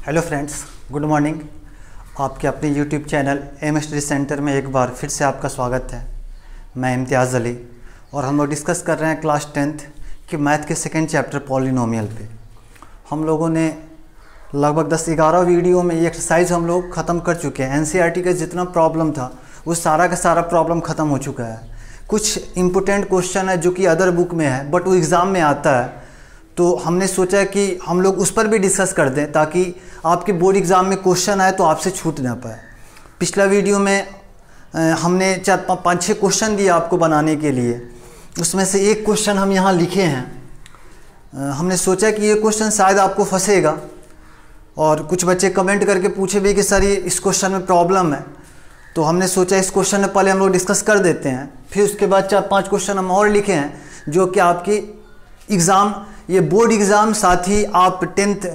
Hello friends, good morning. आपके अपने YouTube channel M study centre में एक बार फिर से आपका स्वागत है। मैं इम्तियाज़ अली और हम लोग डिस्कस कर रहे हैं क्लास 10th की मैथ के सेकंड चैप्टर पॉलिनोमियल पे। हम लोगों ने लगभग 10-11 वीडियो में ये एक्सरसाइज हम लोग ख़त्म कर चुके हैं। एनसीईआरटी का जितना प्रॉब्लम था वो सारा का सारा प्रॉब्लम ख़त्म हो चुका है। कुछ इम्पोर्टेंट क्वेश्चन है जो कि अदर बुक में है बट वो एग्ज़ाम में आता है, तो हमने सोचा कि हम लोग उस पर भी डिस्कस कर दें ताकि आपके बोर्ड एग्ज़ाम में क्वेश्चन आए तो आपसे छूट ना पाए। पिछला वीडियो में हमने 4-5-6 क्वेश्चन दिए आपको बनाने के लिए, उसमें से एक क्वेश्चन हम यहाँ लिखे हैं। हमने सोचा कि ये क्वेश्चन शायद आपको फंसेगा और कुछ बच्चे कमेंट करके पूछे भी कि सर ये इस क्वेश्चन में प्रॉब्लम है, तो हमने सोचा इस क्वेश्चन में पहले हम लोग डिस्कस कर देते हैं। फिर उसके बाद 4-5 क्वेश्चन हम और लिखे हैं जो कि आपकी एग्ज़ाम, ये बोर्ड एग्ज़ाम, साथ ही आप 10th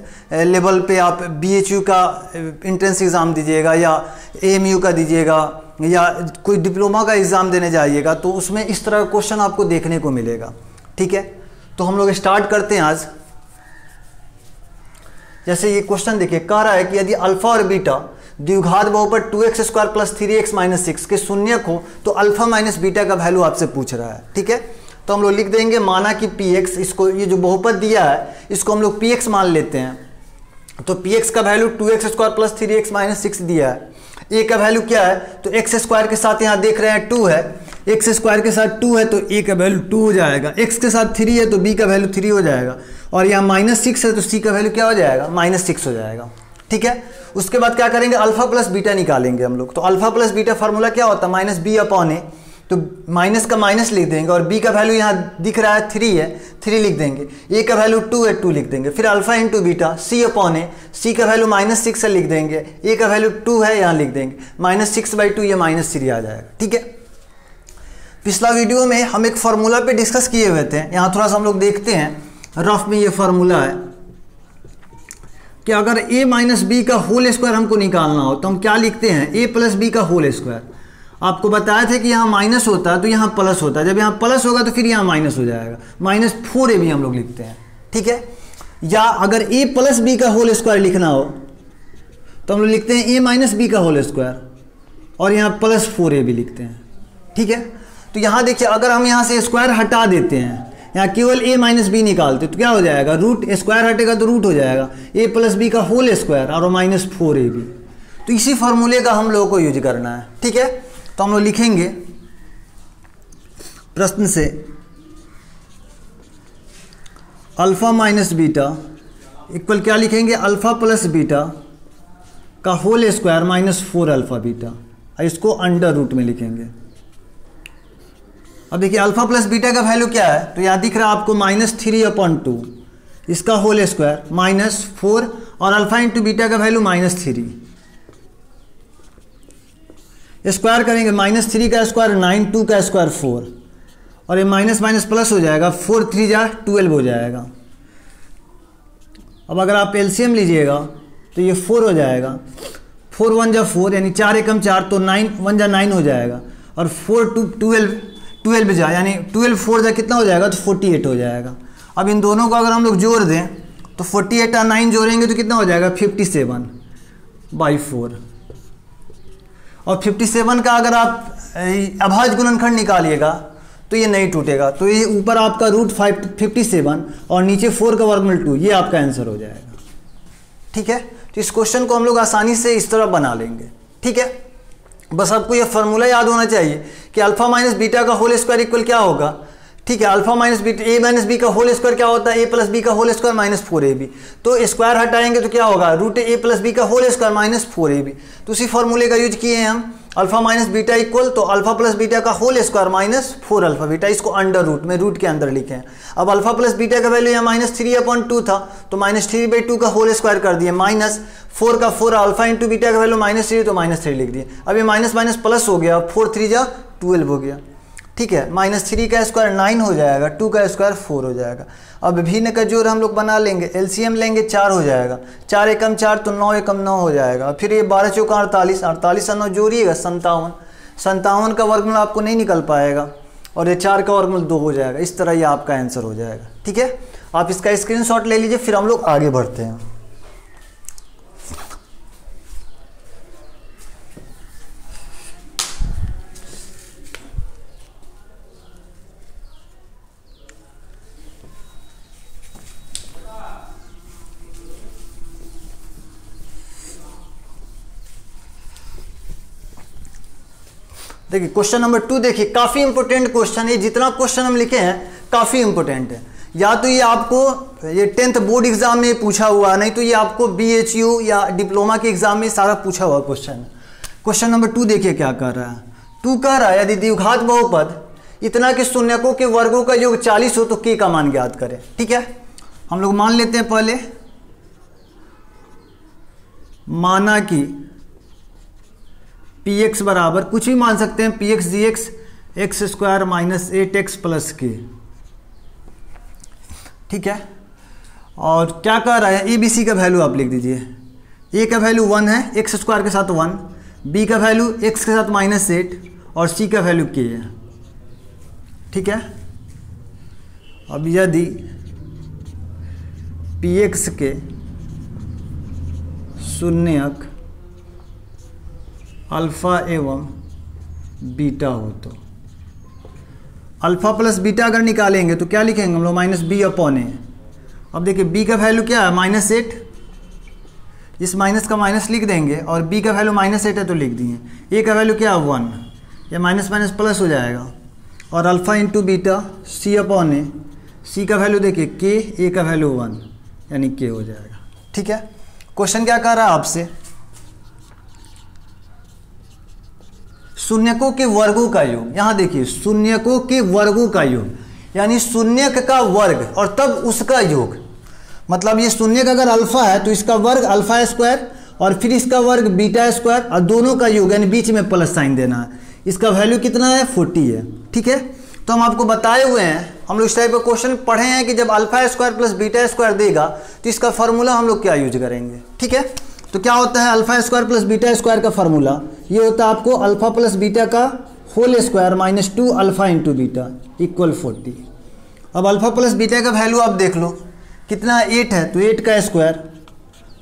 लेवल पे आप BHU का एंट्रेंस एग्ज़ाम दीजिएगा या AMU का दीजिएगा या कोई डिप्लोमा का एग्ज़ाम देने जाइएगा तो उसमें इस तरह का क्वेश्चन आपको देखने को मिलेगा। ठीक है, तो हम लोग स्टार्ट करते हैं आज। जैसे ये क्वेश्चन देखिए, कह रहा है कि यदि अल्फा और बीटा द्विघात बहुपद 2x² + 3x - 6 के शून्यक हो तो अल्फा माइनस बीटा का वैल्यू आपसे पूछ रहा है। ठीक है, तो हम लोग लिख देंगे माना कि px, इसको ये जो बहुपद दिया है इसको हम लोग px मान लेते हैं। तो px का वैल्यू 2x² + 3x - 6 दिया है। a का वैल्यू क्या है, तो x² के साथ यहाँ देख रहे हैं 2 है, x² के साथ 2 है तो a का वैल्यू 2 हो जाएगा। x के साथ 3 है तो b का वैल्यू 3 हो जाएगा और यहाँ -6 है तो c का वैल्यू क्या हो जाएगा, -6 हो जाएगा। ठीक है, उसके बाद क्या करेंगे, अल्फा प्लस बीटा निकालेंगे हम लोग। तो अल्फा प्लस बीटा फार्मूला क्या होता है, -b/a, तो माइनस का माइनस लिख देंगे और b का वैल्यू यहाँ दिख रहा है 3 है, 3 लिख देंगे। a का वैल्यू 2 है, 2 लिख देंगे। फिर alpha into beta c/a, c का वैल्यू -6 है, लिख देंगे। a का वैल्यू 2 है, यहाँ लिख देंगे। -6/2 ये -3 आ जाएगा। ठीक है, पिछला वीडियो में हम एक फार्मूला पे डिस्कस किए हुए थे, यहाँ थोड़ा सा हम लोग देखते हैं। रफ में ये फार्मूला है कि अगर a - b का होल स्क्वायर हमको निकालना हो तो हम क्या लिखते हैं, a + b का होल स्क्वायर। आपको बताया था कि यहाँ माइनस होता है तो यहाँ प्लस होता है, जब यहाँ प्लस होगा तो फिर यहाँ माइनस हो जाएगा, -4ab हम लोग लिखते हैं। ठीक है, या अगर a + b का होल स्क्वायर लिखना हो तो हम लोग लिखते हैं a - b का होल स्क्वायर और यहाँ +4ab लिखते हैं। ठीक है, तो यहाँ देखिए अगर हम यहाँ से स्क्वायर हटा देते हैं, यहाँ केवल a - b निकालते तो क्या हो जाएगा, रूट, स्क्वायर हटेगा तो रूट हो जाएगा, a + b का होल स्क्वायर और -4ab। तो इसी फार्मूले का हम लोगों को यूज करना है। ठीक है, तो हम लोग लिखेंगे प्रश्न से अल्फा माइनस बीटा इक्वल क्या लिखेंगे, अल्फा प्लस बीटा का होल स्क्वायर -4 अल्फा बीटा, इसको अंडर रूट में लिखेंगे। अब देखिए अल्फा प्लस बीटा का वैल्यू क्या है, तो यहाँ दिख रहा है आपको -3/2, इसका होल स्क्वायर -4 और अल्फा इंटू बीटा का वैल्यू -3। स्क्वायर करेंगे, -3 का स्क्वायर 9, 2 का स्क्वायर 4 और ये माइनस माइनस प्लस हो जाएगा, 4 3 जा 12 हो जाएगा। अब अगर आप एलसीएम लीजिएगा तो ये 4 हो जाएगा, 4 1 जा 4 यानी 4 एकम 4 तो 9 1 जा 9 हो जाएगा और 4 2 12 जा यानी 12 4 जा कितना हो जाएगा, तो 48 हो जाएगा। अब इन दोनों को अगर हम लोग जोड़ दें तो 48 और 9 जोड़ेंगे तो कितना हो जाएगा, 57/4 और 57 का अगर आप अभाज्य गुणनखंड निकालिएगा तो ये नहीं टूटेगा, तो ये ऊपर आपका √57 और नीचे 4 का वर्गमूल 2, ये आपका आंसर हो जाएगा। ठीक है, तो इस क्वेश्चन को हम लोग आसानी से इस तरह बना लेंगे। ठीक है, बस आपको ये फार्मूला याद होना चाहिए कि अल्फा माइनस बीटा का होल स्क्वायर इक्वल क्या होगा। ठीक है, alpha minus beta, a - b का होल स्क्वायर क्या होता है, a + b का होल स्क्वायर -4ab। तो स्क्वायर हटाएंगे तो क्या होगा, √a + b का होल स्क्वायर -4ab। तो उसी फार्मूले का यूज किए हैं हम। अल्फा माइनस बीटा इक्वल तो अल्फा प्लस बीटा का होल स्क्वायर -4 अल्फा बीटा, इसको अंडर रूट में, रूट के अंदर लिखे हैं। अब अल्फा प्लस बीटा का वैल्यू यहाँ -3/2 था तो -3/2 का होल स्क्वायर कर दिए, -4 का 4, अल्फा इंटू बीटा का वैल्यू -3 तो -3 लिख दिए। अब ये माइनस माइनस प्लस हो गया, 4 3 जा 12 हो गया। ठीक है, -3 का स्क्वायर 9 हो जाएगा, 2 का स्क्वायर 4 हो जाएगा। अब भिन्न का जोड़ हम लोग बना लेंगे, एलसीएम लेंगे 4 हो जाएगा, 4 एकम 4 तो 9 एकम 9 हो जाएगा। फिर ये 12 चौका 48, 48 और 9 जोड़िएगा 57, 57 का वर्गमूल आपको नहीं निकल पाएगा और ये 4 का वर्गमूल 2 हो जाएगा। इस तरह ये आपका आंसर हो जाएगा। ठीक है, आप इसका स्क्रीनशॉट ले लीजिए, फिर हम लोग आगे बढ़ते हैं। देखिए क्वेश्चन नंबर 2 देखिए, काफ़ी इंपॉर्टेंट क्वेश्चन है। जितना क्वेश्चन हम लिखे हैं काफ़ी इंपॉर्टेंट है। या तो ये आपको ये 10th बोर्ड एग्जाम में पूछा हुआ, नहीं तो ये आपको BHU या डिप्लोमा के एग्जाम में सारा पूछा हुआ क्वेश्चन। क्वेश्चन नंबर 2 देखिए क्या कर रहा है। 2 कह रहा है यदि द्विघात बहुपद इतना के शून्यकों के वर्गों का योग 40 हो तो k का मान ज्ञात करें। ठीक है, हम लोग मान लेते हैं पहले, माना कि px बराबर कुछ भी मान सकते हैं, px dx x square minus 8x plus k। ठीक है, और क्या कह रहा है, ABC का वैल्यू आप लिख दीजिए। a का वैल्यू 1 है, x स्क्वायर के साथ 1, b का वैल्यू x के साथ -8 और c का वैल्यू k है। ठीक है, अब यदि px के शून्यक अल्फ़ा एवं बीटा हो तो अल्फ़ा प्लस बीटा अगर निकालेंगे तो क्या लिखेंगे हम लोग, -b/a। अब देखिए b का वैल्यू क्या है, -8, इस माइनस का माइनस लिख देंगे और b का वैल्यू -8 है तो लिख दिए। a का वैल्यू क्या है 1, या माइनस माइनस प्लस हो जाएगा, और alpha into beta c/a, c का वैल्यू देखिए k, a का वैल्यू 1 यानी k हो जाएगा। ठीक है, क्वेश्चन क्या कह रहा है आपसे, शून्यकों के वर्गों का योग। यहाँ देखिए शून्यकों के वर्गों का योग, यानी शून्यक का वर्ग और तब उसका योग। मतलब ये शून्यक अगर अल्फा है तो इसका वर्ग अल्फा स्क्वायर और फिर इसका वर्ग बीटा स्क्वायर और दोनों का योग, यानी बीच में प्लस साइन देना है। इसका वैल्यू कितना है, 40 है। ठीक है, तो हम आपको बताए हुए हैं, हम लोग इस टाइप का क्वेश्चन पढ़े हैं कि जब alpha square plus beta square देगा तो इसका फॉर्मूला हम लोग क्या यूज करेंगे। ठीक है, तो क्या होता है alpha square plus beta square का फॉर्मूला, ये होता है आपको अल्फा प्लस बीटा का whole square -2 alpha into beta equal 40। अब अल्फा प्लस बीटा का वैल्यू आप देख लो कितना, 8 है तो 8 का स्क्वायर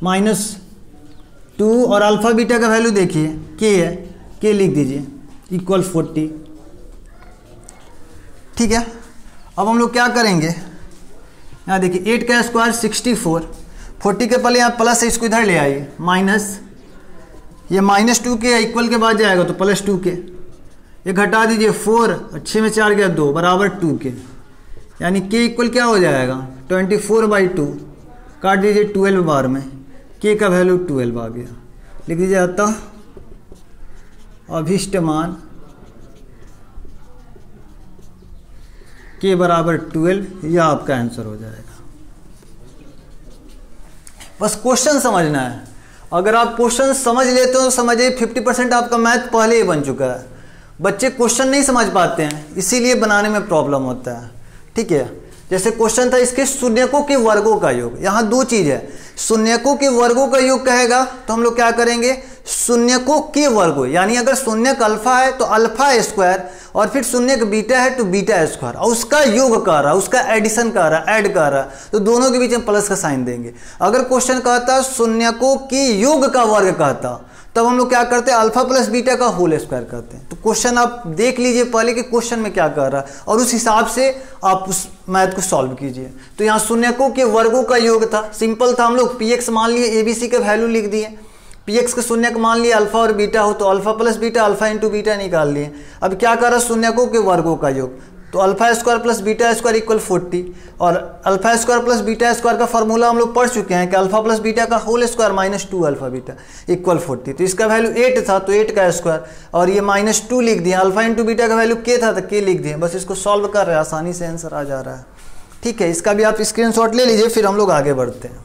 -2 और अल्फा बीटा का वैल्यू देखिए k है, k लिख दीजिए इक्वल 40। ठीक है, अब हम लोग क्या करेंगे, यहाँ देखिए 8 का स्क्वायर 64, 40 के पहले यहाँ प्लस है, इसको इधर ले आइए, माइनस ये -2 के इक्वल के बाद जाएगा तो +2 के, ये घटा दीजिए 4, 6 में 4 गया 2 बराबर 2 के, यानी k इक्वल क्या हो जाएगा 24/2, काट दीजिए 12 बार में, k का वैल्यू 12 आ गया। लिख दीजिए अतः अभीष्ट मान k बराबर 12, यह आपका आंसर हो जाएगा। बस क्वेश्चन समझना है, अगर आप क्वेश्चन समझ लेते हो तो समझिए 50% आपका मैथ पहले ही बन चुका है। बच्चे क्वेश्चन नहीं समझ पाते हैं, इसीलिए बनाने में प्रॉब्लम होता है। ठीक है, जैसे क्वेश्चन था इसके शून्यकों के वर्गों का योग, यहाँ 2 चीज़ है, शून्यकों के वर्गों का योग कहेगा तो हम लोग क्या करेंगे, शून्यकों के वर्गों, यानी अगर शून्यक अल्फा है तो अल्फा स्क्वायर और फिर शून्यक बीटा है तो बीटा स्क्वायर और उसका योग कर रहा है, उसका एडिशन कर रहा है, ऐड कर रहा है, तो दोनों के बीच में प्लस का साइन देंगे। अगर क्वेश्चन कहता शून्यकों के योग का वर्ग कहता तब हम लोग क्या करते हैं, अल्फा प्लस बीटा का होल स्क्वायर करते हैं। तो क्वेश्चन आप देख लीजिए पहले कि क्वेश्चन में क्या कर रहा है और उस हिसाब से आप उस मैथ को सॉल्व कीजिए। तो यहाँ शून्यकों के वर्गों का योग था, सिंपल था, हम लोग px मान लिए, ABC का वैल्यू लिख दिए, px के शून्यक मान लिए अल्फा और बीटा हो तो alpha plus beta alpha into beta निकाल लिए। अब क्या कर रहा है, शून्यकों के वर्गों का योग, तो alpha square plus beta square equal 40 और alpha square plus beta square का फॉर्मूला हम लोग पढ़ चुके हैं कि अल्फा प्लस बीटा का whole square -2 alpha beta equal 40। तो इसका वैल्यू 8 था तो 8 का स्क्वायर और ये -2 लिख दिया, अल्फा इंटू बीटा का वैल्यू k था तो k लिख दिए। बस इसको सॉल्व कर रहे हैं, आसानी से आंसर आ जा रहा है। ठीक है, इसका भी आप स्क्रीनशॉट ले लीजिए, फिर हम लोग आगे बढ़ते हैं।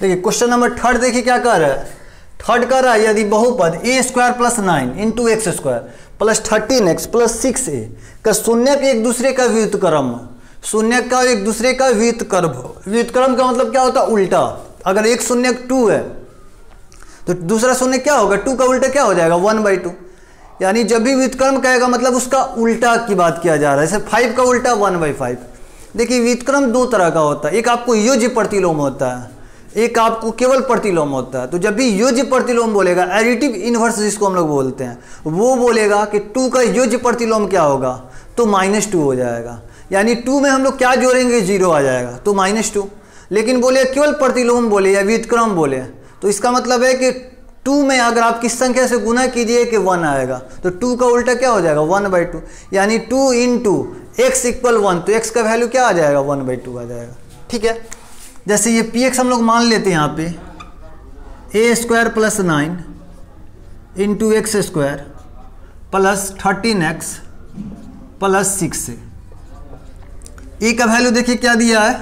देखिए क्वेश्चन नंबर 3 देखिए क्या कर रहा है, 3 कर रहा है यदि बहुपद a square plus 9 into x square plus 13x plus 6a का शून्यक एक दूसरे का व्युत्क्रम, शून्यक का एक दूसरे का व्युत्क्रम का मतलब क्या होता है, उल्टा। अगर एक शून्यक 2 है तो दूसरा शून्य क्या होगा, 2 का उल्टा क्या हो जाएगा 1/2, यानी जब भी व्युत्क्रम कहेगा मतलब उसका उल्टा की बात किया जा रहा है। जैसे 5 का उल्टा 1/5। देखिए व्युत्क्रम 2 तरह का होता है, एक आपको योज्य प्रतिलोम होता है, एक आपको केवल प्रतिलोम होता है। तो जब भी योज्य प्रतिलोम बोलेगा, एडिटिव इनवर्स जिसको हम लोग बोलते हैं, वो बोलेगा कि 2 का योज्य प्रतिलोम क्या होगा, तो -2 हो जाएगा। यानी 2 में हम लोग क्या जोड़ेंगे, 0 आ जाएगा, तो -2। लेकिन बोले केवल प्रतिलोम बोले या व्युत्क्रम बोले, तो इसका मतलब है कि 2 में अगर आप किस संख्या से गुना कीजिए कि 1 आएगा, तो 2 का उल्टा क्या हो जाएगा, 1/2। यानी 2 × x = 1, तो x का वैल्यू क्या आ जाएगा, 1/2 आ जाएगा। ठीक है, जैसे ये px हम लोग मान लेते हैं यहाँ पे a² + 9 × x² + 13x + 6 से a का वैल्यू देखिए क्या दिया है,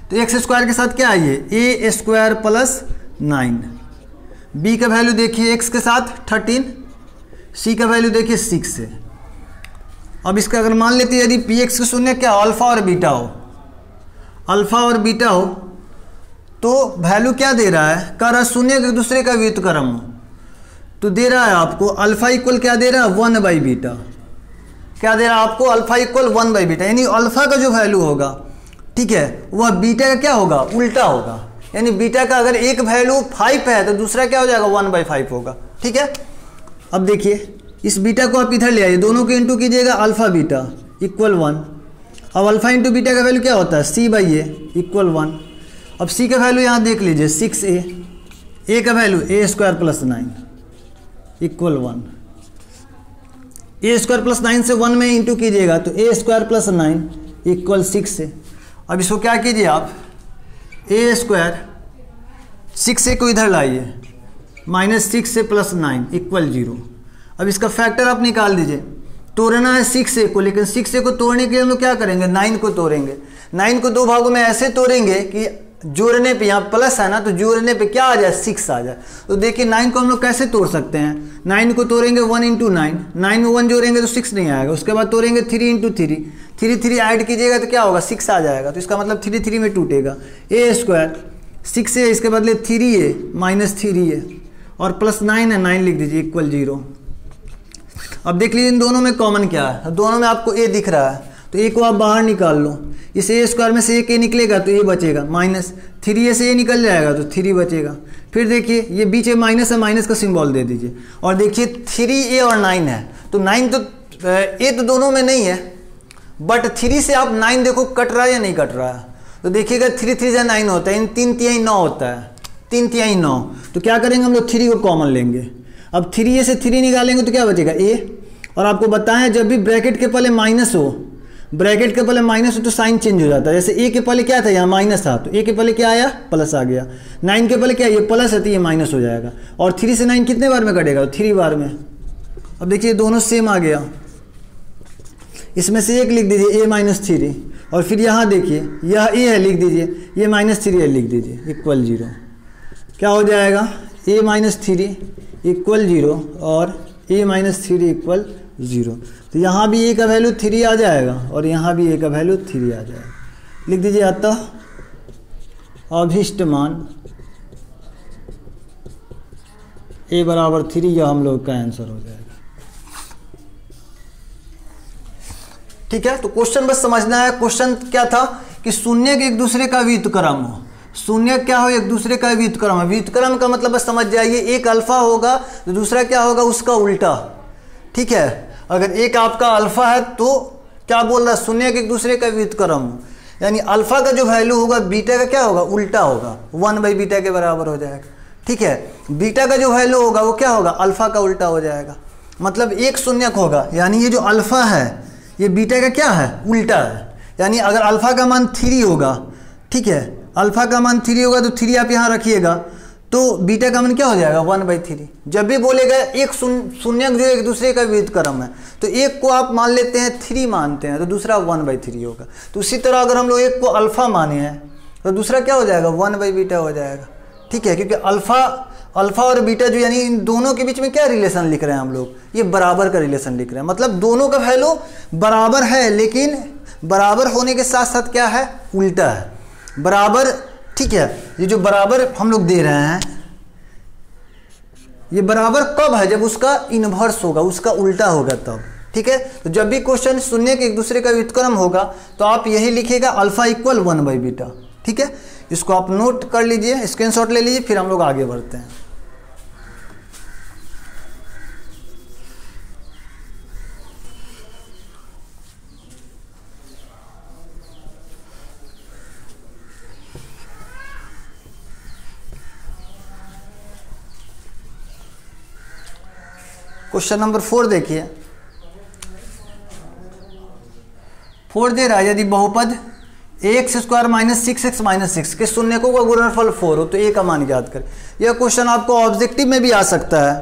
तो x² के साथ क्या है, ये a² + 9, b का वैल्यू देखिए x के साथ 13, c का वैल्यू देखिए 6 से। अब इसका अगर मान लेते हैं यदि px के शून्य क्या अल्फा और बीटा हो, अल्फा और बीटा हो, तो वैल्यू क्या दे रहा है, कह रहा है शून्य एक दूसरे का व्युत्क्रम हो, तो दे रहा है आपको अल्फा इक्वल क्या दे रहा है, 1/बीटा। क्या दे रहा है आपको, अल्फा इक्वल 1/बीटा। यानी अल्फा का जो वैल्यू होगा, ठीक है, वह बीटा का क्या होगा, उल्टा होगा। यानी बीटा का अगर एक वैल्यू 5 है तो दूसरा क्या हो जाएगा, 1/5 होगा। ठीक है, अब देखिए इस बीटा को आप इधर ले आइए, दोनों के इंटू कीजिएगा, अल्फा बीटा = 1। अब अल्फा इंटू बीटा का वैल्यू क्या होता है, c/a = 1। अब c का वैल्यू यहाँ देख लीजिए 6a, a का वैल्यू a² + 9 = 1। a² + 9 से 1 में इंटू कीजिएगा तो a² + 9 = 6 से। अब इसको क्या कीजिए आप, a², 6a को इधर लाइए, -6 से +9 = 0। अब इसका फैक्टर आप निकाल दीजिए, तोड़ना है 6a को, लेकिन 6a को तोड़ने के लिए हम लोग क्या करेंगे, 9 को तोड़ेंगे। 9 को 2 भागों में ऐसे तोड़ेंगे कि जोड़ने पे, यहाँ प्लस है ना, तो जोड़ने पे क्या आ जाए, 6 आ जाए। तो देखिए 9 को हम लोग कैसे तोड़ सकते हैं, 9 को तोड़ेंगे 1 × 9, 9 में 1 जोड़ेंगे तो 6 नहीं आएगा। उसके बाद तोड़ेंगे 3 × 3, 3 ऐड कीजिएगा तो क्या होगा, 6 आ जाएगा। तो इसका मतलब 3 में टूटेगा, a², 6a इसके बदले 3a -3a और +9 है, 9 लिख दीजिए = 0। अब देख लीजिए इन दोनों में कॉमन क्या है, दोनों में आपको a दिख रहा है, तो a को आप बाहर निकाल लो। इस a² में से 1a निकलेगा तो a बचेगा, -3a से a निकल जाएगा तो 3 बचेगा। फिर देखिए ये बीच में माइनस है, माइनस का सिंबल दे दीजिए। और देखिए 3a और 9 है, तो 9 तो a तो दोनों में नहीं है, बट 3 से आप 9 देखो कट रहा है या नहीं कट रहा है, तो देखिएगा 3 3 9 होता है, 3 3 9 होता है, 3 3 9। तो क्या करेंगे हम लोग, 3 को कॉमन लेंगे। अब 3a से 3 निकालेंगे तो क्या बचेगा, a। और आपको बताएं जब भी ब्रैकेट के पहले माइनस हो, ब्रैकेट के पहले माइनस हो तो साइन चेंज हो जाता है। जैसे a के पहले क्या था, यहाँ माइनस था, तो a के पहले क्या आया, प्लस आ गया। 9 के पहले क्या, ये प्लस है तो ये माइनस हो जाएगा। और 3 से 9 कितने बार में कटेगा, 3 बार में। अब देखिए दोनों सेम आ गया, इसमें से 1 लिख दीजिए a -3, और फिर यहाँ देखिए यह a है, लिख दीजिए, ये -3 लिख दीजिए = 0। क्या हो जाएगा, a -3 = 0 और a -3 = 0। तो यहाँ भी a का वैल्यू 3 आ जाएगा और यहाँ भी a का वैल्यू 3 आ जाएगा। लिख दीजिए अतः अभीष्ट मान a = 3, यह हम लोग का आंसर हो जाएगा। ठीक है, तो क्वेश्चन बस समझना है। क्वेश्चन क्या था कि शून्य के एक दूसरे का व्युत्क्रम हो, शून्य क्या हो, एक दूसरे का व्युत्क्रम है। व्युत्क्रम का मतलब बस समझ जाइए, एक अल्फा होगा तो दूसरा क्या होगा, उसका उल्टा। ठीक है, अगर एक आपका अल्फा है तो क्या बोल रहा है, शून्य के एक दूसरे का व्युत्क्रम हो, यानी अल्फा का जो वैल्यू होगा बीटा का क्या होगा, उल्टा होगा, 1/बीटा के बराबर हो जाएगा। ठीक है, बीटा का जो वैल्यू होगा वो क्या होगा, अल्फा का उल्टा हो जाएगा। मतलब एक शून्यक होगा, यानी ये जो अल्फा है ये बीटा का क्या है, उल्टा है। यानी अगर अल्फा का मान 3 होगा, ठीक है, अल्फा का मान 3 होगा तो 3 आप यहाँ रखिएगा, तो बीटा का मान क्या हो जाएगा, 1/3। जब भी बोलेगा एक शून्यक जो एक दूसरे का व्युत्क्रम है, तो एक को आप मान लेते हैं 3 मानते हैं तो दूसरा 1/3 होगा। तो उसी तरह अगर हम लोग एक को अल्फा माने हैं तो दूसरा क्या हो जाएगा, 1/बीटा हो जाएगा। ठीक है, क्योंकि अल्फा और बीटा जो, यानी इन दोनों के बीच में क्या रिलेशन लिख रहे हैं हम लोग, ये बराबर का रिलेशन लिख रहे हैं। मतलब दोनों का वैल्यू बराबर है, लेकिन बराबर होने के साथ साथ क्या है, उल्टा है। बराबर, ठीक है, ये जो बराबर हम लोग दे रहे हैं, ये बराबर कब है, जब उसका इन्वर्स होगा, उसका उल्टा होगा तब। ठीक है, तो जब भी क्वेश्चन शून्य के एक दूसरे का व्युत्क्रम होगा तो आप यही लिखिएगा अल्फा = 1/बीटा। ठीक है, इसको आप नोट कर लीजिए, स्क्रीनशॉट ले लीजिए, फिर हम लोग आगे बढ़ते हैं। क्वेश्चन नंबर 4 देखिए। 4 दे रहा है यदि बहुपद ax square minus 6x minus 6 के शून्यकों का गुणनफल 4 हो तो a का मान ज्ञात करें। यह क्वेश्चन आपको ऑब्जेक्टिव में भी आ सकता है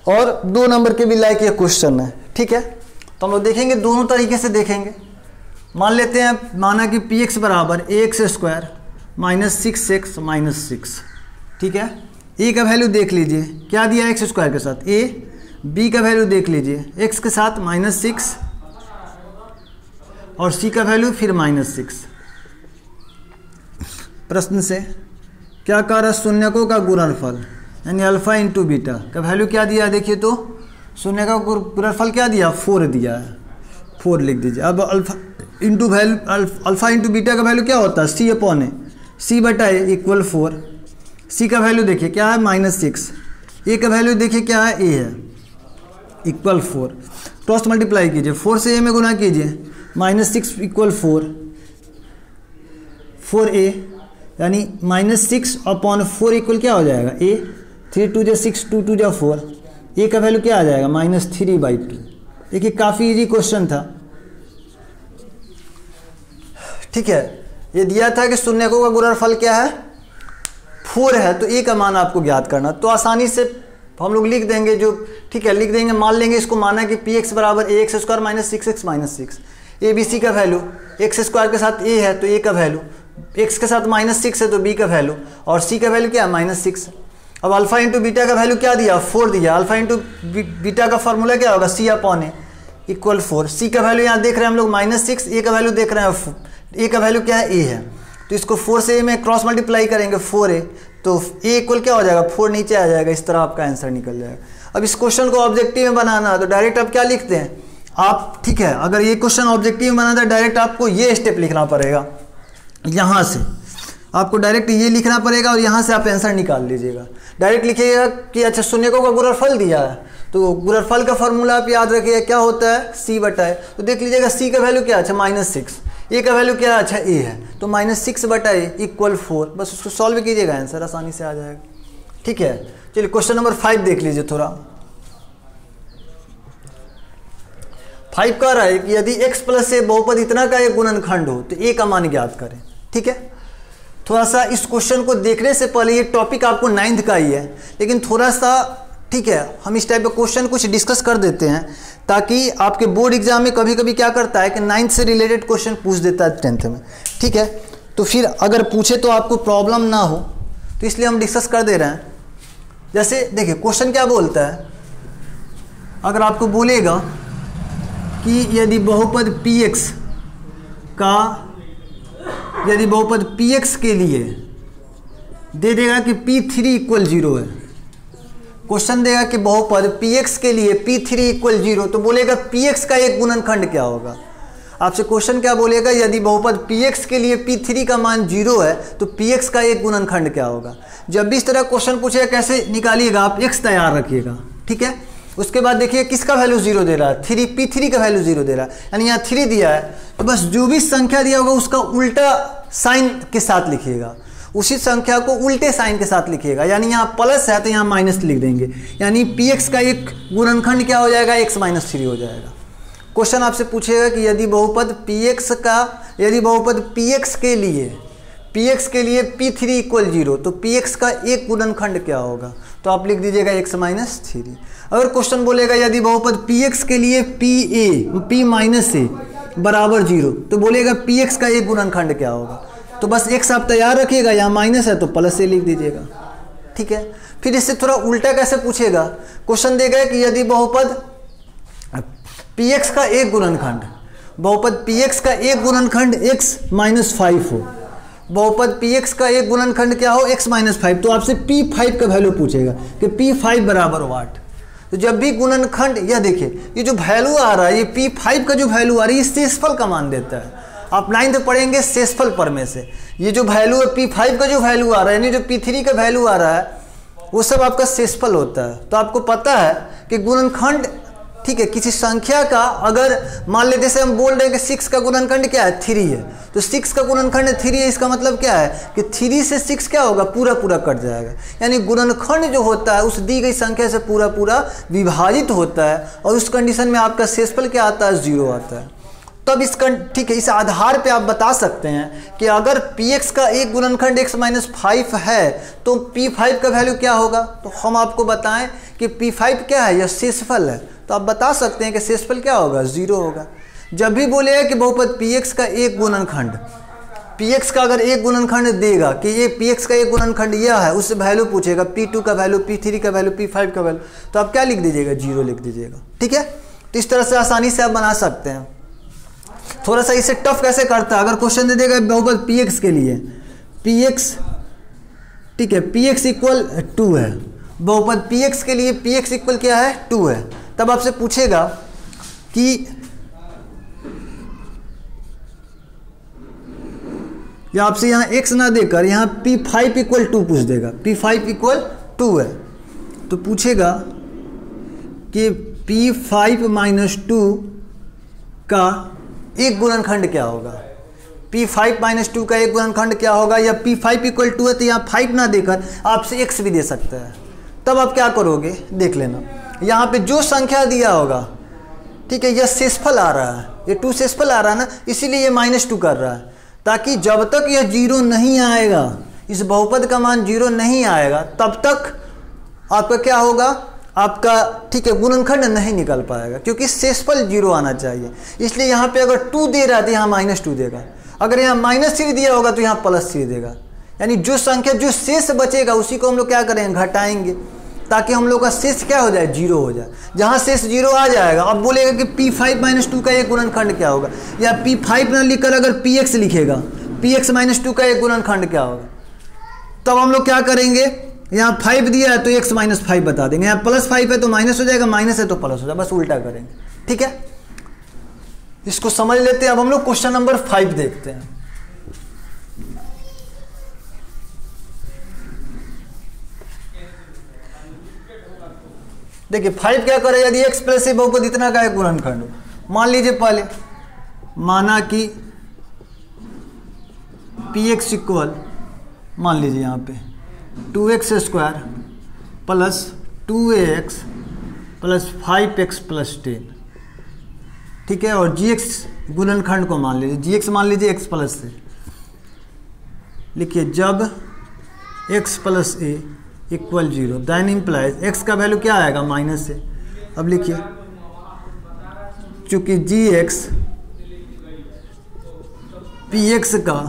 और 2 नंबर के भी लायक ये क्वेश्चन है, ठीक है। तो हम लोग देखेंगे, दोनों तरीके से देखेंगे। मान लेते हैं, माना कि px बराबर ax square minus 6x minus 6, ठीक है। a का वैल्यू देख लीजिए, क्या दिया x स्क्वायर के साथ a, b का वैल्यू देख लीजिए x के साथ माइनस 6 और c का वैल्यू फिर माइनस 6। प्रश्न से क्या कह रहा है, शून्यकों का गुणनफल यानी अल्फा इंटू बीटा का वैल्यू क्या दिया है, देखिए तो शून्य का गुणनफल क्या दिया, 4 दिया है, 4 लिख दीजिए। अब alpha into value, alpha into beta का वैल्यू क्या होता है, c अपॉन ए, c बटा ए इक्वल 4। c का वैल्यू देखिए क्या है, माइनस 6। a का वैल्यू देखिए क्या है, a है, इक्वल 4। क्रॉस मल्टीप्लाई कीजिए, 4 से a में गुना कीजिए, माइनस 6 इक्वल 4a यानी माइनस 6 अपॉन 4 इक्वल क्या हो जाएगा a, 3 2 6 2 2 4, a का वैल्यू क्या आ जाएगा, माइनस 3/2। देखिए काफ़ी इजी क्वेश्चन था, ठीक है। ये दिया था कि शून्यकों का गुणनफल क्या है, 4 है, तो a का मान आपको ज्ञात करना। तो आसानी से हम लोग लिख देंगे जो, ठीक है, लिख देंगे, मान लेंगे इसको, माना कि px बराबर ax square minus 6x minus 6, A B C का वैल्यू x स्क्वायर के साथ a है तो a का वैल्यू, x के साथ माइनस 6 है तो b का वैल्यू, और c का वैल्यू क्या है, माइनस 6। अब अल्फा इंटू बीटा का वैल्यू क्या दिया, 4 दिया। अल्फा इंटू बीटा का फॉर्मूला क्या होगा, c अपॉन ए इक्वल 4। c का वैल्यू यहाँ देख रहे हैं हम लोग माइनस 6, a का वैल्यू देख रहे हैं, a का वैल्यू क्या है, a है, तो इसको 4 से a में क्रॉस मल्टीप्लाई करेंगे, 4a, तो a इक्वल क्या हो जाएगा, 4 नीचे आ जाएगा, इस तरह आपका आंसर निकल जाएगा। अब इस क्वेश्चन को ऑब्जेक्टिव में बनाना है तो डायरेक्ट आप क्या लिखते हैं आप, ठीक है। अगर ये क्वेश्चन ऑब्जेक्टिव में बनाना है डायरेक्ट आपको ये स्टेप लिखना पड़ेगा, यहाँ से आपको डायरेक्ट ये लिखना पड़ेगा और यहाँ से आप आंसर निकाल लीजिएगा। डायरेक्ट लिखिएगा कि अच्छा शून्यकों का गुणनफल दिया है तो गुणनफल का फॉर्मूला आप याद रखिएगा, क्या होता है, c बटा ए। तो देख लीजिएगा c का वैल्यू क्या है, अच्छा माइनस 6, a का वैल्यू क्या है, अच्छा a है, तो माइनस 6 बटा ए इक्वल 4। बस उसको सॉल्व कीजिएगा, आंसर आसानी से आ जाएगा, ठीक है। चलिए क्वेश्चन नंबर 5 देख लीजिए थोड़ा। 5 कह रहा है कि यदि x प्लस से बहुपद इतना का एक गुणनखंड हो तो a का मान ज्ञात करें, ठीक है। थोड़ा सा इस क्वेश्चन को देखने से पहले, ये टॉपिक आपको 9th का ही है, लेकिन थोड़ा सा, ठीक है, हम इस टाइप का क्वेश्चन कुछ डिस्कस कर देते हैं ताकि आपके बोर्ड एग्जाम में कभी कभी क्या करता है कि 9th से रिलेटेड क्वेश्चन पूछ देता है 10th में, ठीक है। तो फिर अगर पूछे तो आपको प्रॉब्लम ना हो, तो इसलिए हम डिस्कस कर दे रहे हैं। जैसे देखिए क्वेश्चन क्या बोलता है, अगर आपको बोलेगा कि यदि बहुपद px का, यदि बहुपद px के लिए दे देगा कि p3 इक्वल 0 है, क्वेश्चन देगा कि बहुपद px के लिए p3 इक्वल 0, तो बोलेगा px का एक गुणनखंड क्या होगा। आपसे क्वेश्चन क्या बोलेगा, यदि बहुपद px के लिए p3 का मान 0 है तो px का एक गुणनखंड क्या होगा। जब भी इस तरह क्वेश्चन पूछेगा कैसे निकालिएगा, आप x तैयार रखिएगा, ठीक है। उसके बाद देखिए किसका वैल्यू 0 दे रहा है, p3 का वैल्यू 0 दे रहा है, यानी यहाँ 3 दिया है, तो बस जो भी संख्या दिया होगा उसका उल्टा साइन के साथ लिखिएगा, उसी संख्या को उल्टे साइन के साथ लिखिएगा। यानी यहाँ प्लस है तो यहाँ माइनस लिख देंगे, यानी px का एक गुणनखंड क्या हो जाएगा, x माइनस 3 हो जाएगा। क्वेश्चन आपसे पूछेगा कि यदि बहुपद px का, यदि बहुपद px के लिए p3 इक्वल 0 तो px का एक गुणनखंड क्या होगा, तो आप लिख दीजिएगा x माइनस 3। अगर क्वेश्चन बोलेगा यदि बहुपद px के लिए p माइनस a बराबर 0 तो बोलेगा px का एक गुणनखंड क्या होगा, तो बस x आप तैयार रखिएगा, यहाँ माइनस है तो प्लस a लिख दीजिएगा, ठीक है। फिर इससे थोड़ा उल्टा कैसे पूछेगा, क्वेश्चन देगा कि यदि बहुपद px का एक गुणनखंड, बहुपद px का एक गुणनखंड x माइनस 5 हो, बहुपद px का एक गुणनखंड क्या हो, x माइनस 5, तो आपसे p5 का वैल्यू पूछेगा कि p5 बराबर वाट। तो जब भी गुणनखंड, यह देखिए ये जो वैल्यू आ रहा है, ये p5 का जो वैल्यू आ रहा है ये शेषफल का मान देता है। आप 9th पढ़ेंगे शेषफल प्रमेय से। ये जो वैल्यू है P5 का जो वैल्यू आ रहा है, यानी जो P3 का वैल्यू आ रहा है, वो सब आपका शेषफल होता है। तो आपको पता है कि गुणनखंड, ठीक है, किसी संख्या का अगर मान लेते जैसे हम बोल रहे हैं कि 6 का गुणनखंड क्या है, 3 है, तो 6 का गुणनखंड 3 है, इसका मतलब क्या है कि 3 से 6 क्या होगा, पूरा पूरा कट जाएगा। यानी गुणनखंड जो होता है उस दी गई संख्या से पूरा पूरा विभाजित होता है, और उस कंडीशन में आपका शेषफल क्या आता है, 0 आता है। तब ठीक है, इस आधार पे आप बता सकते हैं कि अगर Px का एक गुणनखंड x-5 है तो P5 का वैल्यू क्या होगा। तो हम आपको बताएं कि P5 क्या है, यह शेषफल है, तो आप बता सकते हैं कि शेषफल क्या होगा, 0 होगा। जब भी बोलेगा कि बहुपद Px का एक गुणनखंड, Px का अगर एक गुणनखंड देगा कि ये Px का एक गुणनखंड यह है, उससे वैल्यू पूछेगा, P2 का वैल्यू, P3 का वैल्यू, P5 का वैल्यू, तो आप क्या लिख दीजिएगा, 0 लिख दीजिएगा। ठीक है, तो इस तरह से आसानी से आप बना सकते हैं। थोड़ा सा इसे टफ कैसे करता है, अगर क्वेश्चन दे देगा बहुपद Px के लिए, Px, ठीक है, Px इक्वल 2 है, बहुपद Px के लिए Px इक्वल क्या है, 2 है, तब आपसे पूछेगा कि या आपसे यहाँ x ना देकर यहाँ P5 इक्वल 2 पूछ देगा, P5 इक्वल 2 है, तो पूछेगा कि P5 - 2 का एक गुणनखंड क्या होगा, P5 - 2 का एक गुणनखंड क्या होगा, या P5 इक्वल 2 है तो यहाँ 5 ना देकर आपसे x भी दे सकता है। तब आप क्या करोगे, देख लेना, यहाँ पे जो संख्या दिया होगा, ठीक है, यह शेषफल आ रहा है, ये 2 शेषफल आ रहा है ना, इसीलिए ये -2 कर रहा है, ताकि जब तक यह 0 नहीं आएगा, इस बहुपद का मान 0 नहीं आएगा, तब तक आपका क्या होगा, आपका, ठीक है, गुणनखंड नहीं निकल पाएगा, क्योंकि शेषफल 0 आना चाहिए। इसलिए यहाँ पे अगर 2 दे रहा है तो यहाँ -2 देगा, अगर यहाँ -3 दिया होगा तो यहाँ +3 देगा। यानी जो संख्या, जो शेष बचेगा उसी को हम लोग क्या करेंगे, घटाएंगे, ताकि हम लोग का शेष क्या हो जाए, 0 हो जाए। जहाँ शेष 0 आ जाएगा, अब बोलेगा कि P5 - 2 का एक गुणनखंड क्या होगा, या P5 ना लिखकर अगर Px लिखेगा, Px - 2 का एक गुणनखंड क्या होगा, तब हम लोग क्या करेंगे, यहाँ 5 दिया है तो x - 5 बता देंगे, यहाँ +5 है तो माइनस हो जाएगा, माइनस है तो प्लस हो जाएगा, बस उल्टा करेंगे। ठीक है, इसको समझ लेते हैं। अब हम लोग क्वेश्चन नंबर 5 देखते हैं। देखिए 5 क्या करे, यदि x + a बहुपद इतना का एक गुणनखंड हो, मान लीजिए पहले माना कि Px इक्वल, मान लीजिए यहाँ पे 2x² + 2ax + 5x + 10, ठीक है, और gx गुणनखंड को मान लीजिए, gx मान लीजिए x + a, लिखिए जब x + a = 0 then implies x का वैल्यू क्या आएगा, -a। अब लिखिए चूंकि gx Px का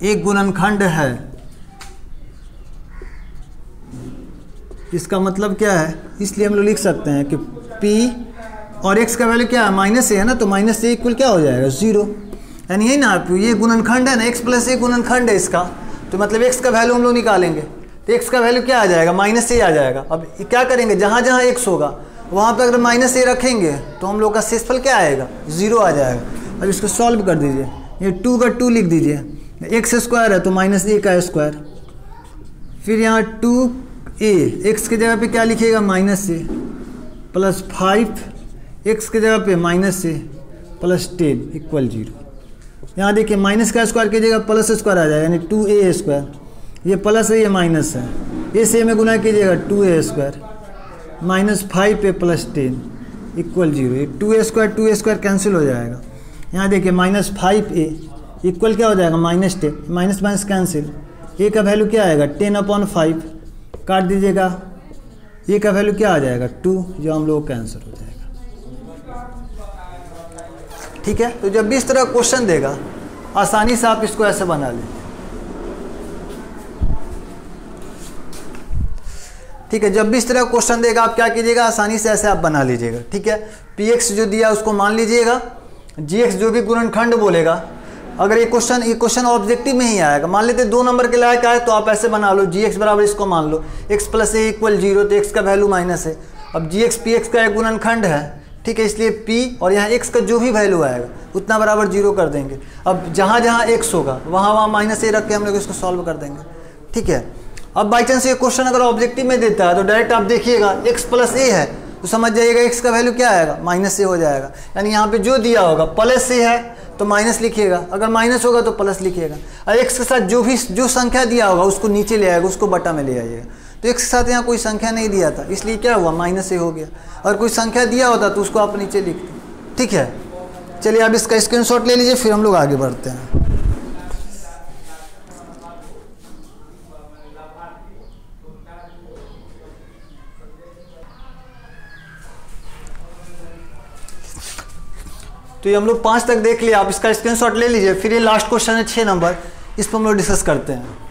एक गुणनखंड है, इसका मतलब क्या है, इसलिए हम लोग लिख सकते हैं कि P और x का वैल्यू क्या है, -a है ना, तो -a इक्वल क्या हो जाएगा, 0। यानी यही ना, ये गुणनखंड है ना, x + a गुणनखंड है इसका, तो मतलब x का वैल्यू हम लोग निकालेंगे, तो x का वैल्यू क्या आ जाएगा, -a आ जाएगा। अब क्या करेंगे, जहाँ जहाँ x होगा वहाँ पर अगर -a रखेंगे तो हम लोग का शेषफल क्या आएगा, 0 आ जाएगा। अब इसको सॉल्व कर दीजिए, ये 2 का 2 लिख दीजिए, x² है तो -a का स्क्वायर, फिर यहाँ 2a, x की जगह पे क्या लिखिएगा, -a + 5 x की जगह पे -a + 10 = 0। यहाँ देखिए माइनस का स्क्वायर कीजिएगा प्लस स्क्वायर आ जाएगा, यानी 2a², ये प्लस है ये माइनस है, ए से में गुना कीजिएगा 2a² -5a + 10 = 0। ये 2a² कैंसिल हो जाएगा। यहाँ देखिए -5a इक्वल क्या हो जाएगा, -10, माइनस माइनस कैंसिल, ए का वैल्यू क्या आएगा, 10/5 काट दीजिएगा, ए का वैल्यू क्या आ जाएगा, 2, जो हम लोग कैंसिल हो जाएगा। ठीक है, तो जब भी इस तरह क्वेश्चन देगा आसानी से आप इसको ऐसे बना लें। ठीक है, जब भी इस तरह क्वेश्चन देगा आप क्या कीजिएगा, आसानी से ऐसे आप बना लीजिएगा। ठीक है, Px जो दिया उसको मान लीजिएगा, Gx जो भी गुणनखंड बोलेगा, अगर ये क्वेश्चन ऑब्जेक्टिव में ही आएगा, मान लेते 2 नंबर के लायक आए तो आप ऐसे बना लो, Gx बराबर इसको मान लो x + a = 0, तो x का वैल्यू माइनस है। अब Gx Px का एक गुणनखंड है, ठीक है, इसलिए p और यहाँ x का जो भी वैल्यू आएगा उतना बराबर 0 कर देंगे। अब जहाँ जहाँ x होगा वहाँ वहाँ माइनस ए रख के हम लोग इसको सॉल्व कर देंगे। ठीक है, अब बाई चांस ये क्वेश्चन अगर ऑब्जेक्टिव में देता है तो डायरेक्ट आप देखिएगा x प्लस ए है तो समझ जाइएगा x का वैल्यू क्या आएगा, माइनस ए हो जाएगा। यानी यहाँ पे जो दिया होगा प्लस ए है तो माइनस लिखिएगा, अगर माइनस होगा तो प्लस लिखिएगा, और x के साथ जो संख्या दिया होगा उसको नीचे ले आएगा, उसको बटा में ले आइएगा। तो x के साथ यहाँ कोई संख्या नहीं दिया था इसलिए क्या हुआ, माइनस ए हो गया। अगर कोई संख्या दिया होता तो उसको आप नीचे लिखते। ठीक है, चलिए आप इसका स्क्रीनशॉट ले लीजिए, फिर हम लोग आगे बढ़ते हैं। तो ये हम लोग 5 तक देख लिया, आप इसका स्क्रीनशॉट ले लीजिए। फिर ये लास्ट क्वेश्चन है 6 नंबर, इस पर हम लोग डिस्कस करते हैं।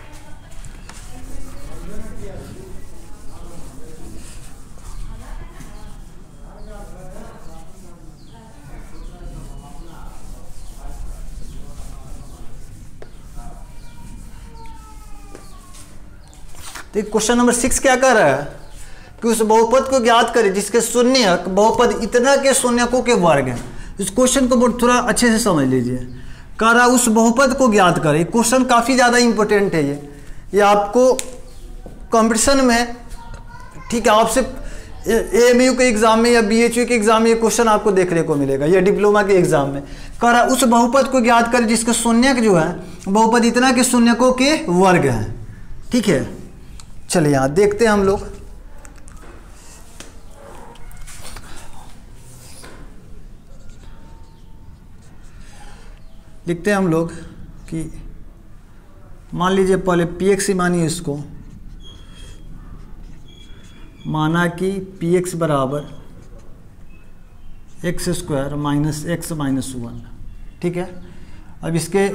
तो क्वेश्चन नंबर 6 क्या कर रहा है कि उस बहुपद को ज्ञात करें जिसके शून्यक बहुपद इतना के शून्यकों के वर्ग हैं। इस क्वेश्चन को थोड़ा अच्छे से समझ लीजिए। कह रहा उस बहुपद को ज्ञात करें, क्वेश्चन काफ़ी ज़्यादा इंपॉर्टेंट है ये आपको कंपटीशन में, ठीक है, आपसे AMU के एग्जाम में या BHU के एग्जाम में ये क्वेश्चन आपको देखने को मिलेगा, या डिप्लोमा के एग्जाम में। कह रहा उस बहुपद को ज्ञात करें जिसके शून्यक जो है बहुपद इतना के शून्यकों के वर्ग हैं। ठीक है, चलिए यहाँ देखते हैं हम लोग। लिखते हैं हम लोग कि मान लीजिए पहले px ही मानिए, इसको माना कि px बराबर x square minus x minus 1। ठीक है, अब इसके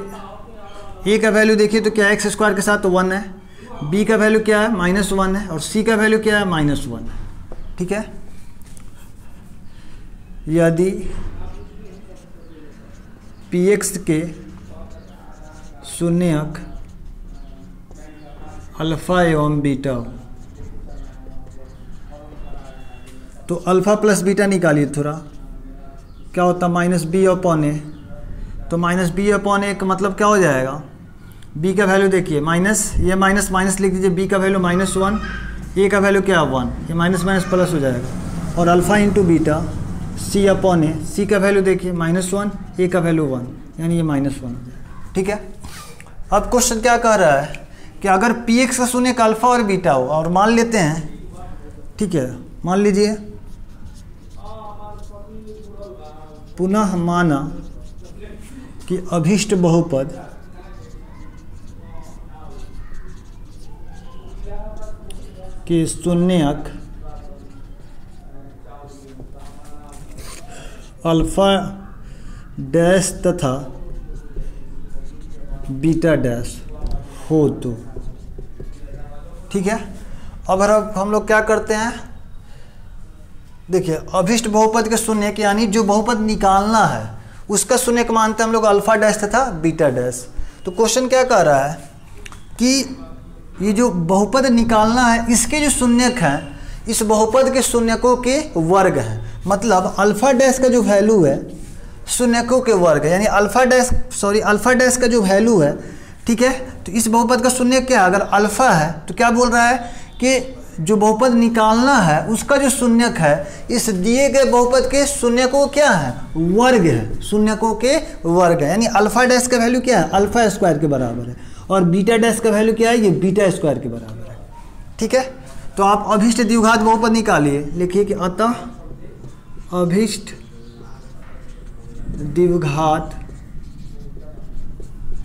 a का वैल्यू देखिए तो क्या है, एक्स स्क्वायर के साथ तो 1 है, b का वैल्यू क्या है -1 है, और c का वैल्यू क्या है -1 है। ठीक है, यदि px के शून्यक अल्फा एवं बीटा हो तो अल्फा प्लस बीटा निकालिए थोड़ा, क्या होता है -b/a। तो -b/a का मतलब क्या हो जाएगा, b का वैल्यू देखिए ये माइनस माइनस लिख दीजिए, b का वैल्यू -1, a का वैल्यू क्या है 1, ये माइनस माइनस प्लस हो जाएगा, और alpha into beta c/a, c का वैल्यू देखिए -1, a का वैल्यू 1, यानी ये -1 हो जाएगा। ठीक है, अब क्वेश्चन क्या कह रहा है कि अगर px का शून्यक अल्फा और बीटा हो, और मान लेते हैं, ठीक है, मान लीजिए पुनः माना कि अभीष्ट बहुपद के शून्यक अल्फा डैश तथा बीटा डैश हो तो। ठीक है, अब हम लोग क्या करते हैं, देखिए अभीष्ट बहुपद के शून्यक यानी जो बहुपद निकालना है उसका शून्यक मानते हैं हम लोग अल्फा डैश तथा बीटा डैश। तो क्वेश्चन क्या कह रहा है कि ये जो बहुपद निकालना है इसके जो शून्यक हैं इस बहुपद के शून्यकों के वर्ग हैं, मतलब अल्फा डैश का जो वैल्यू है शून्यकों के वर्ग है, यानी अल्फा डैश का जो वैल्यू है, ठीक है, तो इस बहुपद का शून्यक क्या है, अगर अल्फा है तो क्या बोल रहा है कि जो बहुपद निकालना है उसका जो शून्यक है इस दिए गए बहुपद के शून्यकों क्या है, वर्ग है, शून्यकों के वर्ग है, यानी अल्फा डैश का वैल्यू क्या है, अल्फा स्क्वायर के बराबर है, और बीटा डैश का वैल्यू क्या है, ये बीटा स्क्वायर के बराबर है। ठीक है, तो आप अभीष्ट द्विघात बहुपद निकालिए, लिखिए कि अतः अभीष्ट द्विघात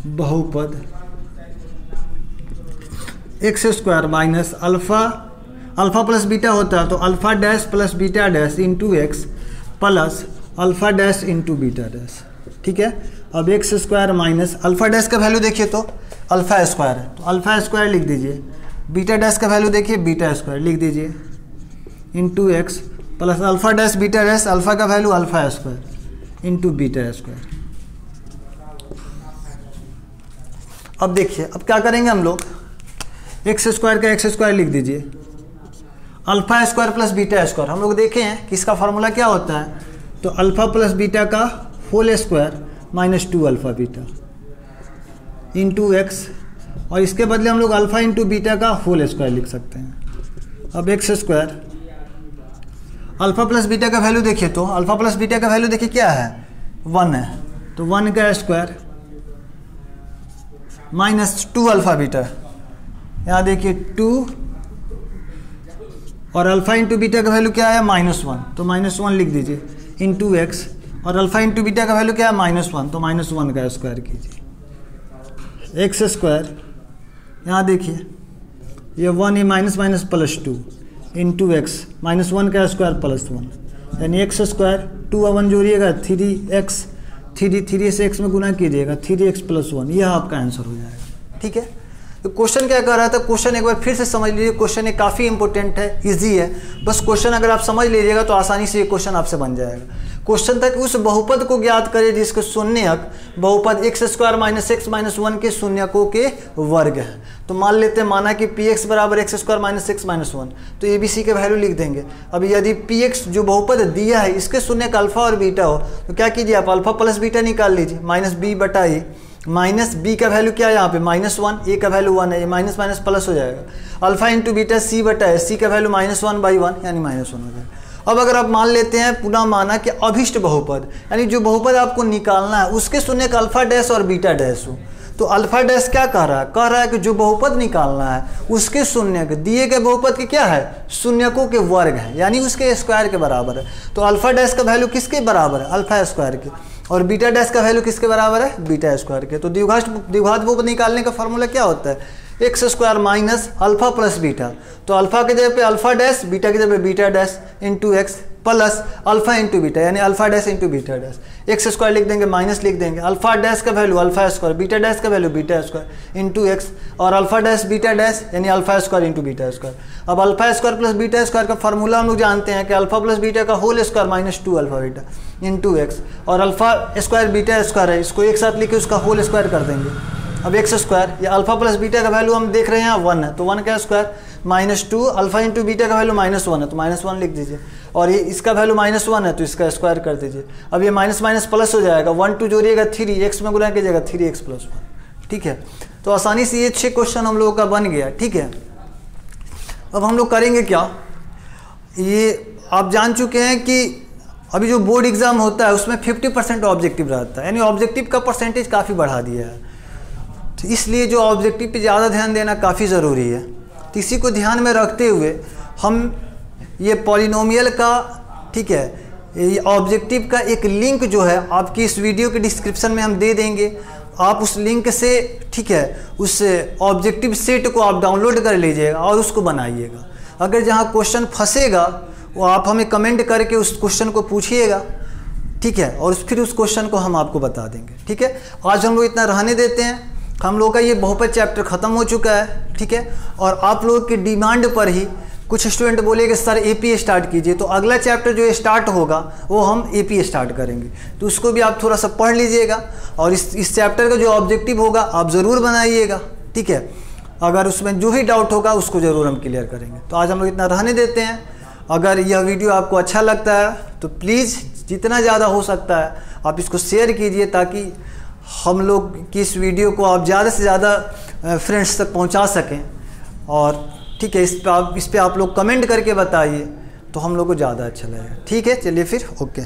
बहुपद x square minus alpha plus beta होता है तो alpha dash plus beta dash into x plus alpha dash into beta dash. ठीक है, अब x square minus alpha dash का वैल्यू देखिए तो अल्फा स्क्वायर है तो अल्फा स्क्वायर लिख दीजिए, बीटा डैश का वैल्यू देखिए बीटा स्क्वायर लिख दीजिए, into x plus alpha dash beta dash, alpha का value alpha square into beta square. अब देखिए अब क्या करेंगे हम लोग, एक्स स्क्वायर का एक्स स्क्वायर लिख दीजिए, alpha square plus beta square, हम लोग देखे हैं कि इसका फार्मूला क्या होता है, तो अल्फ़ा प्लस बीटा का whole square minus 2 alpha beta into x, और इसके बदले हम लोग अल्फ़ा इंटू बीटा का होल स्क्वायर लिख सकते हैं। अब x square, alpha plus beta का वैल्यू देखिए, तो अल्फ़ा प्लस बीटा का वैल्यू देखिए क्या है, 1 है, तो 1 का स्क्वायर माइनस 2 अल्फ़ा बीटा, यहाँ देखिए 2, और अल्फ़ा इंटू बीटा का वैल्यू क्या है, -1, तो -1 लिख दीजिए इंटू एक्स, और अल्फ़ा इंटू बीटा का वैल्यू क्या है, -1, तो -1 का स्क्वायर कीजिए। एक्स स्क्वायर, यहाँ देखिए ये 1 है, minus minus plus 2 into x, -1 का स्क्वायर प्लस 1, यानी एक्स स्क्वायर 2 और 1 जोड़िएगा 3x, 3 से x में गुना कीजिएगा 3x + 1, यह आपका आंसर हो जाएगा। ठीक है, तो क्वेश्चन क्या कर रहा था, क्वेश्चन एक बार फिर से समझ लीजिए, क्वेश्चन ये काफ़ी इंपॉर्टेंट है, इजी है, बस क्वेश्चन अगर आप समझ लीजिएगा तो आसानी से ये क्वेश्चन आपसे बन जाएगा। क्वेश्चन तक उस बहुपद को ज्ञात करें जिसके शून्यक बहुपद x² - x - 1 के शून्यकों के वर्ग है। तो मान लेते हैं, माना कि px = x² - x - 1, तो ABC के वैल्यू लिख देंगे। अब यदि px जो बहुपद दिया है इसके शून्यक अल्फा और बीटा हो तो क्या कीजिए, आप अल्फा प्लस बीटा निकाल लीजिए, -b/a, माइनस बी का वैल्यू क्या है यहाँ पे, -1, ए का वैल्यू 1 है, ये माइनस माइनस प्लस हो जाएगा, अल्फा इंटू बीटा c/a, सी का वैल्यू -1/1 यानी -1 हो जाएगा। अब अगर आप मान लेते हैं, पुनः माना कि अभिष्ट बहुपद, यानी जो बहुपद आपको निकालना है उसके शून्यक अल्फा डैश और बीटा डैश हो, तो अल्फा डैश क्या कह रहा है कि जो बहुपद निकालना है उसके शून्यक दिए गए बहुपद के क्या है, शून्यकों के वर्ग है, यानी उसके स्क्वायर के बराबर है। तो अल्फा डैश का वैल्यू किसके बराबर है, अल्फा स्क्वायर के, और बीटा डैश का वैल्यू किसके बराबर है, बीटा स्क्वायर के। तो द्विघात बहुपद निकालने का फॉर्मूला क्या होता है, x² minus alpha plus beta, तो अल्फा की जगह पे अल्फा डैश, बीटा की जगह पे beta dash into x plus alpha into beta, यानी alpha dash into beta dash, x² लिख देंगे, माइनस लिख देंगे, अल्फा डैश का value alpha square, beta dash का value beta square into x, और अल्फा डैश बीटा डैश यानी alpha square into beta square. अब alpha square plus beta square का फॉर्मूला हम लोग जानते हैं कि अल्फा प्लस बीटा का whole square -2 alpha beta into x, और अल्फा स्क्वायर बीटा स्क्वायर है, इसको एक साथ लिख के उसका होल स्क्वायर कर देंगे। अब x² ये अल्फा प्लस बीटा का वैल्यू हम देख रहे हैं यहाँ 1 है, तो 1 का स्क्वायर -2 अल्फा इंटू बीटा का वैल्यू -1 है, तो -1 लिख दीजिए, और ये इसका वैल्यू -1 है तो इसका स्क्वायर कर दीजिए। अब ये माइनस माइनस प्लस हो जाएगा, 1 2 जोड़िएगा 3, x में गुना कीजिएगा 3x + 1। ठीक है, तो आसानी से ये 6 क्वेश्चन हम लोगों का बन गया। ठीक है, अब हम लोग करेंगे क्या, ये आप जान चुके हैं कि अभी जो बोर्ड एग्जाम होता है उसमें 50% ऑब्जेक्टिव रहता है, यानी ऑब्जेक्टिव का परसेंटेज काफ़ी बढ़ा दिया है, तो इसलिए जो ऑब्जेक्टिव पे ज़्यादा ध्यान देना काफ़ी ज़रूरी है। तो इसी को ध्यान में रखते हुए हम ये पॉलिनोमियल का, ठीक है, ये ऑब्जेक्टिव का एक लिंक जो है आपकी इस वीडियो के डिस्क्रिप्शन में हम दे देंगे, आप उस लिंक से, ठीक है, उस ऑब्जेक्टिव सेट को आप डाउनलोड कर लीजिएगा और उसको बनाइएगा। अगर जहाँ क्वेश्चन फंसेगा वो आप हमें कमेंट करके उस क्वेश्चन को पूछिएगा, ठीक है, और फिर उस क्वेश्चन को हम आपको बता देंगे। ठीक है, आज हम लोग इतना रहने देते हैं, हम लोग का ये बहुपद चैप्टर ख़त्म हो चुका है। ठीक है, और आप लोगों की डिमांड पर ही कुछ स्टूडेंट बोले कि सर एपी स्टार्ट कीजिए, तो अगला चैप्टर जो स्टार्ट होगा वो हम एपी स्टार्ट करेंगे, तो उसको भी आप थोड़ा सा पढ़ लीजिएगा, और इस चैप्टर का जो ऑब्जेक्टिव होगा आप ज़रूर बनाइएगा। ठीक है, अगर उसमें जो भी डाउट होगा उसको ज़रूर हम क्लियर करेंगे। तो आज हम लोग इतना रहने देते हैं। अगर यह वीडियो आपको अच्छा लगता है तो प्लीज़ जितना ज़्यादा हो सकता है आप इसको शेयर कीजिए, ताकि हम लोग की इस वीडियो को आप ज़्यादा से ज़्यादा फ्रेंड्स तक पहुंचा सकें। और ठीक है, इस पे आप लोग कमेंट करके बताइए तो हम लोग को ज़्यादा अच्छा लगेगा। ठीक है, चलिए फिर, ओके।